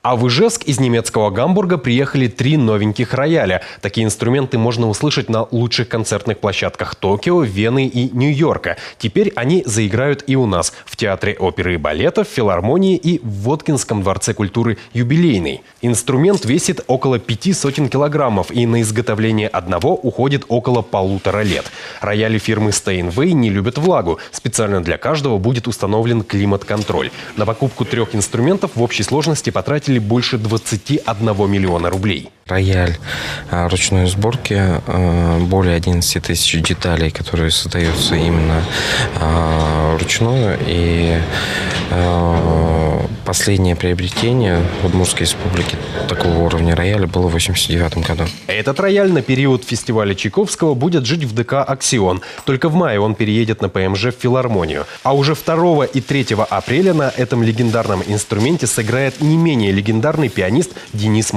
А в Ижевск из немецкого Гамбурга приехали 3 новеньких рояля. Такие инструменты можно услышать на лучших концертных площадках Токио, Вены и Нью-Йорка. Теперь они заиграют и у нас в Театре оперы и балета, в филармонии и в Воткинском дворце культуры «Юбилейный». Инструмент весит около 5 сотен килограммов, и на изготовление одного уходит около 1,5 лет. Рояли фирмы Steinway не любят влагу. Специально для каждого будет установлен климат-контроль. На покупку 3 инструментов в общей сложности потратили больше 21 миллиона рублей. Рояль ручной сборки, более 11 тысяч деталей, которые создаются именно вручную. И последнее приобретение в Удмуртской республике такого уровня рояля было в 1989 году. Этот рояль на период фестиваля Чайковского будет жить в ДК «Аксион». Только в мае он переедет на ПМЖ в филармонию. А уже 2 и 3 апреля на этом легендарном инструменте сыграет не менее легендарный пианист Денис